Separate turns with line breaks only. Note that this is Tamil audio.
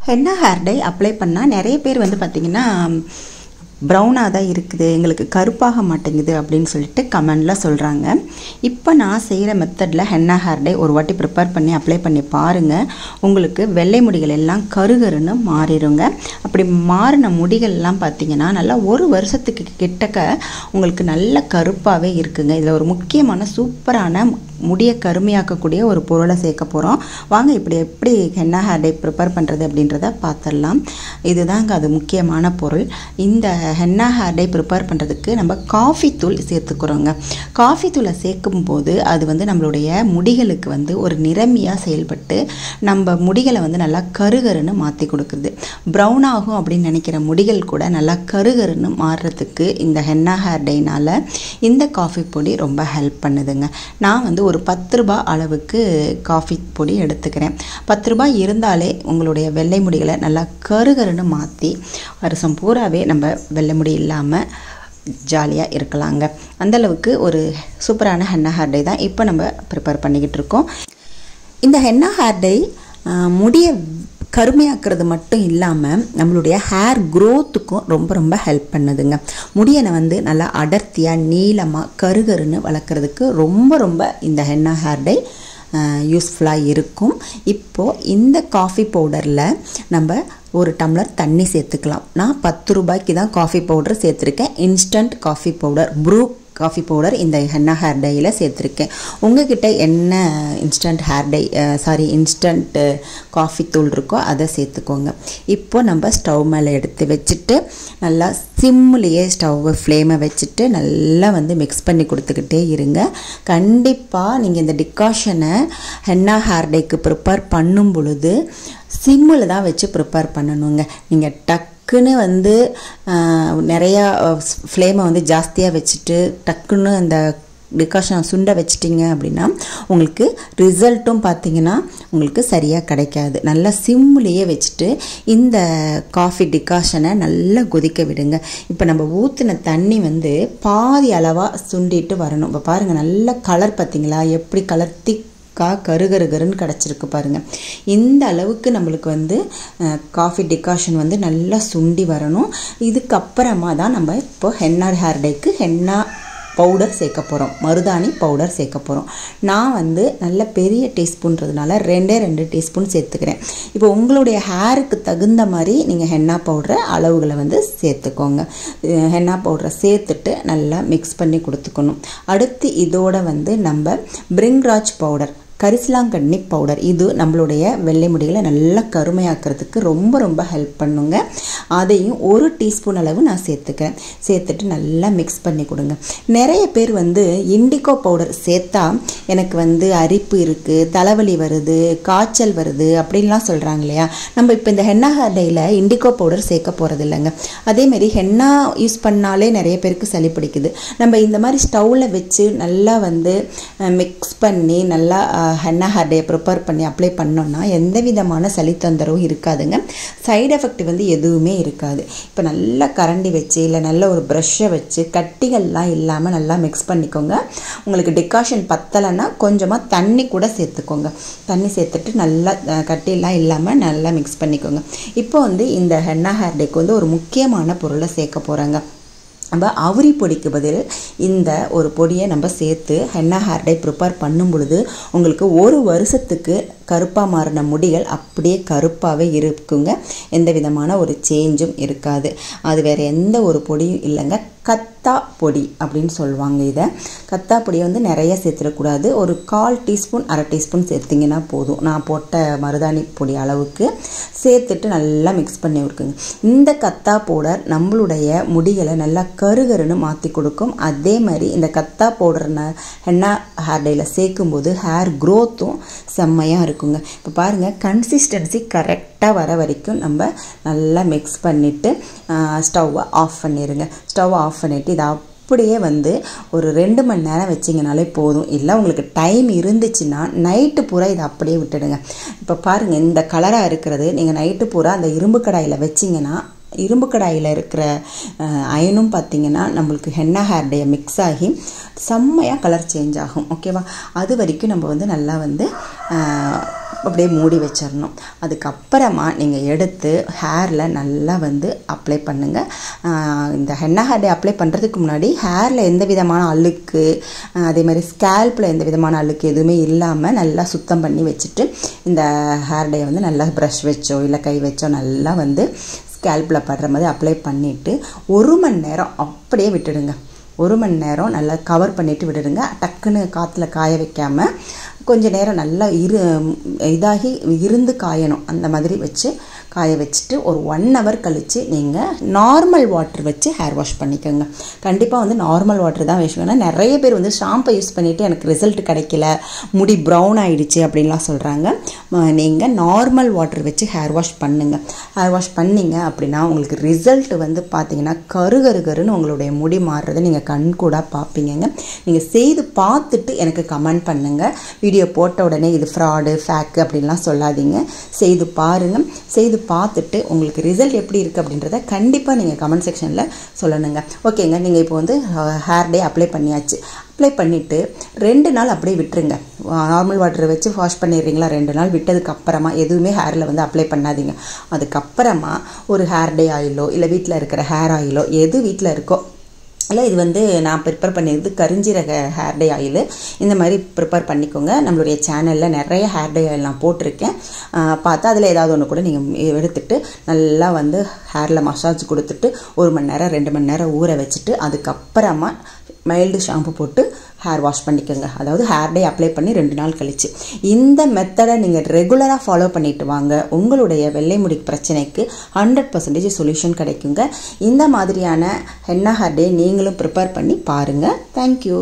ஹென்னா ஹேர் டை அப்ளை பண்ணால் நிறைய பேர் வந்து பார்த்திங்கன்னா ப்ரௌனாக தான் இருக்குது, எங்களுக்கு கருப்பாக மாட்டேங்குது அப்படின்னு சொல்லிட்டு கமெண்டில் சொல்கிறாங்க. இப்போ நான் செய்கிற மெத்தடில் ஹென்னா ஹேர் டை ஒரு வாட்டி ப்ரிப்பேர் பண்ணி அப்ளை பண்ணி பாருங்கள். உங்களுக்கு வெள்ளை முடிகள் எல்லாம் கருகருன்னு மாறிடுங்க. அப்படி மாறின முடிகள்லாம் பார்த்திங்கன்னா நல்லா ஒரு வருஷத்துக்கு கிட்டக்க உங்களுக்கு நல்ல கருப்பாகவே இருக்குங்க. இதில் ஒரு முக்கியமான சூப்பரான முடியை கருமையாக்கக்கூடிய ஒரு பொருளை சேர்க்க போகிறோம். வாங்க எப்படி ஹென்னா ஹேர் டை ப்ரிப்பேர் பண்ணுறது அப்படின்றத பார்த்துடலாம். இதுதாங்க அது முக்கியமான பொருள். இந்த ஹென்னா ஹேர் டை ப்ரிப்பேர் பண்ணுறதுக்கு நம்ம காஃபி தூள் சேர்த்துக்கிறோங்க. காஃபி தூளை சேர்க்கும்போது அது வந்து நம்மளுடைய முடிகளுக்கு வந்து ஒரு நிறமியாக செயல்பட்டு நம்ம முடிகளை வந்து நல்லா கருகருன்னு மாற்றி கொடுக்குது. ப்ரௌன் ஆகும் அப்படின்னு நினைக்கிற முடிகள் கூட நல்லா கருகருன்னு மாறுறதுக்கு இந்த ஹென்னா ஹேர் டைனால் இந்த காஃபி பொடி ரொம்ப ஹெல்ப் பண்ணுதுங்க. நான் வந்து ஒரு 10 ரூபாய் அளவுக்கு காஃபி பொடி எடுத்துக்கிறேன். 10 ரூபாய் இருந்தாலே உங்களுடைய வெள்ளை முடிகளை நல்லா கருகருன்னு மாற்றி வருஷம் பூராவே நம்ம வெள்ளை முடி இல்லாமல் ஜாலியாக இருக்கலாங்க. அந்தளவுக்கு ஒரு சூப்பரான ஹென்னா ஹேர் டை தான் இப்போ நம்ம ப்ரிப்பேர் பண்ணிக்கிட்டு இருக்கோம். இந்த ஹென்னா ஹேர் டை முடியை கருமையாக்குறது மட்டும் இல்லாமல் நம்மளுடைய ஹேர் க்ரோத்துக்கும் ரொம்ப ரொம்ப ஹெல்ப் பண்ணுதுங்க. முடியை வந்து நல்லா அடர்த்தியாக நீளமாக கருகருன்னு வளர்க்குறதுக்கு ரொம்ப ரொம்ப இந்த ஹென்னா ஹேர் டை யூஸ்ஃபுல்லாக இருக்கும். இப்போது இந்த காஃபி பவுடரில் நம்ம ஒரு டம்ளர் தண்ணி சேர்த்துக்கலாம். நான் 10 ரூபாய்க்கு தான் காஃபி பவுடர் சேர்த்துருக்கேன். Instant coffee powder, Bru coffee powder இந்த ஹென்னா ஹேர் டையில் சேர்த்துருக்கேன். உங்ககிட்ட என்ன இன்ஸ்டன்ட் காஃபி தூள் இருக்கோ அதை சேர்த்துக்கோங்க. இப்போ நம்ம ஸ்டவ் மேலே எடுத்து வச்சுட்டு நல்லா சிம்லேயே ஸ்டவ் ஃப்ளேமை வச்சுட்டு நல்லா வந்து மிக்ஸ் பண்ணி கொடுத்துக்கிட்டே இருங்க. கண்டிப்பாக நீங்கள் இந்த டிகாஷனை ஹென்னா ஹேர் டைக்கு ப்ரிப்பேர் பண்ணும் பொழுது சிம்மில் தான் வச்சு ப்ரிப்பேர் பண்ணணுங்க. நீங்கள் டக்குன்னு வந்து நிறையா ஃப்ளேமை வந்து ஜாஸ்தியாக வச்சுட்டு டக்குன்னு அந்த டிகாஷனை சுண்ட வச்சிட்டிங்க அப்படின்னா உங்களுக்கு ரிசல்ட்டும் பார்த்திங்கன்னா உங்களுக்கு சரியாக கிடைக்காது. நல்லா சிம்லேயே வச்சுட்டு இந்த காஃபி டிகாஷனை நல்லா கொதிக்க விடுங்க. இப்போ நம்ம ஊற்றின தண்ணி வந்து பாதி அளவாக சுண்டிட்டு வரணும். இப்போ பாருங்கள், நல்ல கலர் பார்த்திங்களா, எப்படி கலர் கருகருகருன்னு கிடச்சிருக்கு பாருங்கள். இந்த அளவுக்கு நம்மளுக்கு வந்து காஃபி டிகாஷன் வந்து நல்லா சுண்டி வரணும். இதுக்கப்புறமா தான் நம்ம இப்போ ஹென்னா ஹேர் டைக்கு ஹென்னா பவுடர் சேர்க்க போகிறோம், மருதாணி பவுடர் சேர்க்க போகிறோம். நான் வந்து நல்ல பெரிய டீஸ்பூன்றதுனால 2 டீஸ்பூன் சேர்த்துக்கிறேன். இப்போ உங்களுடைய ஹேருக்கு தகுந்த மாதிரி நீங்கள் ஹென்னா பவுடரை அளவுகளை வந்து சேர்த்துக்கோங்க. ஹென்னா பவுடரை சேர்த்துட்டு நல்லா மிக்ஸ் பண்ணி கொடுத்துக்கணும். அடுத்து இதோட வந்து நம்ம பிரிங்ராஜ் பவுடர், கரிசலாங்கண்ணி பவுடர், இது நம்மளுடைய வெள்ளை முடிகளை நல்லா கருமையாக்குறதுக்கு ரொம்ப ரொம்ப ஹெல்ப் பண்ணுங்க. அதையும் 1 டீஸ்பூன் அளவு நான் சேர்த்துக்கிறேன். சேர்த்துட்டு நல்லா மிக்ஸ் பண்ணி கொடுங்க. நிறைய பேர் வந்து இண்டிகோ பவுடர் சேர்த்தா எனக்கு வந்து அரிப்பு இருக்குது, தலைவலி வருது, காய்ச்சல் வருது அப்படின்லாம் சொல்கிறாங்க இல்லையா. நம்ம இப்போ இந்த ஹென்னா ஹேர் டையில் இண்டிகோ பவுடர் சேர்க்க போகிறது இல்லைங்க. அதேமாரி ஹென்னா யூஸ் பண்ணாலே நிறைய பேருக்கு சளி பிடிக்குது. நம்ம இந்த மாதிரி ஸ்டவ்வில் வச்சு நல்லா வந்து மிக்ஸ் பண்ணி நல்லா ஹென்னா ஹேர் டை ப்ரிப்பேர் பண்ணி அப்ளை பண்ணோன்னா எந்த விதமான சளி தொந்தரவும் இருக்காதுங்க. சைடு எஃபெக்ட் வந்து எதுவுமே இருக்காது. இப்போ நல்லா கரண்டி வச்சு இல்லை நல்ல ஒரு ப்ரஷ்ஷை வச்சு கட்டிகள்லாம் இல்லாமல் நல்லா மிக்ஸ் பண்ணிக்கோங்க. உங்களுக்கு டிகாஷன் பத்தலைன்னா கொஞ்சமாக தண்ணி கூட சேர்த்துக்கோங்க. தண்ணி சேர்த்துட்டு நல்லா கட்டிலாம் இல்லாமல் நல்லா மிக்ஸ் பண்ணிக்கோங்க. இப்போ வந்து இந்த ஹென்னா ஹேர் டைக்கு வந்து ஒரு முக்கியமான பொருளை சேர்க்க போகிறாங்க. நம்ம அவுரி பொடிக்கு பதில் இந்த ஒரு பொடியை நம்ம சேர்த்து ஹென்னா ஹேர் டை ப்ரிப்பேர் பண்ணும் பொழுது உங்களுக்கு ஒரு வருஷத்துக்கு கருப்பாக மாறின முடிகள் அப்படியே கருப்பாகவே இருக்குங்க. எந்த விதமான ஒரு சேஞ்சும் இருக்காது. அது வேறு எந்த ஒரு பொடியும் இல்லைங்க. கத்தா பொடி அப்படின்னு சொல்லுவாங்க. இதை கத்தா பொடியை வந்து நிறைய சேர்த்துடக்கூடாது. ஒரு 1/4 டீஸ்பூன் 1/2 டீஸ்பூன் சேர்த்திங்கன்னா போதும். நான் போட்ட மருதாணி பொடி அளவுக்கு சேர்த்துட்டு நல்லா மிக்ஸ் பண்ணி விட்டுருங்க. இந்த கத்தா பவுடர் நம்மளுடைய முடிகளை நல்லா கருகருன்னு மாற்றி கொடுக்கும். அதே மாதிரி இந்த கத்தா பவுடர் ஹென்னா ஹேர் டையில் சேர்க்கும்போது ஹேர் க்ரோத்தும் செம்மையாக இருக்குங்க. இப்போ பாருங்கள், கன்சிஸ்டன்சி கரெக்டாக வர வரைக்கும் நம்ம நல்லா மிக்ஸ் பண்ணிவிட்டு ஸ்டவ்வை ஆஃப் பண்ணிடுங்க. ஸ்டவ்வை ஆஃப் பண்ணிவிட்டு இதை அப்படியே வந்து ஒரு 2 மணி நேரம் வச்சிங்கனாலே போதும். இல்லை உங்களுக்கு டைம் இருந்துச்சுன்னா நைட்டு பூரா இதை அப்படியே விட்டுடுங்க. இப்போ பாருங்கள், இந்த கலராக இருக்கிறது நீங்கள் நைட்டு பூரா அந்த இரும்பு கடாயில் வச்சிங்கன்னா இரும்பு கடாயில் இருக்கிற அயனும் பார்த்திங்கன்னா நம்மளுக்கு ஹென்னா ஹேர் டை மிக்ஸ் ஆகி செம்மையாக கலர் சேஞ்ச் ஆகும். ஓகேவா? அது வரைக்கும் நம்ம வந்து நல்லா வந்து அப்படியே மூடி வச்சிடணும். அதுக்கப்புறமா நீங்கள் எடுத்து ஹேரில் நல்லா வந்து அப்ளை பண்ணுங்கள். இந்த ஹென்னா ஹேர் டே அப்ளை பண்ணுறதுக்கு முன்னாடி ஹேரில் எந்த விதமான அழுக்கு, அதே மாதிரி ஸ்கேல்பில் எந்த விதமான அழுக்கு எதுவுமே இல்லாமல் நல்லா சுத்தம் பண்ணி வச்சுட்டு இந்த ஹேர் டே வந்து நல்லா ப்ரஷ் வச்சோ இல்லை கை வச்சோ நல்லா வந்து ஸ்கேல்பில் படுற மாதிரி அப்ளை பண்ணிவிட்டு 1 மணி நேரம் அப்படியே விட்டுடுங்க. 1 மணி நேரம் நல்லா கவர் பண்ணிவிட்டு விட்டுடுங்க. டக்குன்னு காற்றுல காய வைக்காமல் கொஞ்சம் நேரம் நல்லா இதாகி இருந்து காயணும். அந்த மாதிரி வச்சு காய வச்சுட்டு ஒரு 1 ஹவர் கழித்து நீங்கள் நார்மல் வாட்டர் வச்சு ஹேர் வாஷ் பண்ணிக்கோங்க. கண்டிப்பாக வந்து நார்மல் வாட்டர் தான் வேணும். ஏன்னா நிறைய பேர் வந்து ஷாம்பை யூஸ் பண்ணிவிட்டு எனக்கு ரிசல்ட் கிடைக்கல, முடி ப்ரௌன் ஆகிடுச்சு அப்படின்லாம் சொல்கிறாங்க. நீங்கள் நார்மல் வாட்டர் வச்சு ஹேர் வாஷ் பண்ணுங்கள். ஹேர் வாஷ் பண்ணிங்க அப்படின்னா உங்களுக்கு ரிசல்ட் வந்து பார்த்தீங்கன்னா கருன்னு உங்களுடைய முடி மாறுறதை நீங்கள் கண் கூட பார்ப்பீங்க. நீங்கள் செய்து பார்த்துட்டு எனக்கு கமெண்ட் பண்ணுங்கள். வீடியோ போட்ட உடனே இது ஃப்ராடு ஃபேக்கு அப்படின்லாம் சொல்லாதீங்க. செய்து பாருங்கள். செய்து பார்த்துட்டு உங்களுக்கு ரிசல்ட் எப்படி இருக்குது அப்படின்றத கண்டிப்பாக நீங்கள் கமெண்ட் செக்ஷனில் சொல்லணுங்க. ஓகேங்க, நீங்கள் இப்போ வந்து ஹேர் டே அப்ளை பண்ணியாச்சு. அப்ளை பண்ணிவிட்டு 2 நாள் அப்படியே விட்டுருங்க. நார்மல் வாட்டர் வச்சு வாஷ் பண்ணிடுறீங்களா, 2 நாள் விட்டதுக்கப்புறமா எதுவுமே ஹேரில் வந்து அப்ளை பண்ணாதீங்க. அதுக்கப்புறமா ஒரு ஹேர் டே ஆயிலோ இல்லை வீட்டில் இருக்கிற ஹேர் ஆயிலோ எது வீட்டில் இருக்கோ, இல்லை இது வந்து நான் ப்ரிப்பேர் பண்ணியிருந்து கரிஞ்சீரக ஹேர் டே ஆயில், இந்த மாதிரி ப்ரிப்பேர் பண்ணிக்கோங்க. நம்மளுடைய சேனலில் நிறைய ஹேர் டே ஆயில் நான் போட்டிருக்கேன். பார்த்தா அதில் ஏதாவது ஒன்று கூட நீங்கள் எடுத்துகிட்டு நல்லா வந்து ஹேரில் மசாஜ் கொடுத்துட்டு 1 மணி நேரம் 2 மணி நேரம் ஊற வச்சுட்டு அதுக்கப்புறமா மைல்டு ஷாம்பு போட்டு ஹேர் வாஷ் பண்ணிக்கோங்க. அதாவது ஹேர் டே அப்ளை பண்ணி 2 நாள் கழிச்சு. இந்த மெத்தடை நீங்கள் ரெகுலராக ஃபாலோ பண்ணிட்டு வாங்க. உங்களுடைய வெள்ளை முடி பிரச்சனைக்கு 100% சொல்யூஷன் கிடைக்குங்க. இந்த மாதிரியான ஹென்னா ஹேர் டே நீங்களும் ப்ரிப்பேர் பண்ணி பாருங்கள். தேங்க்யூ.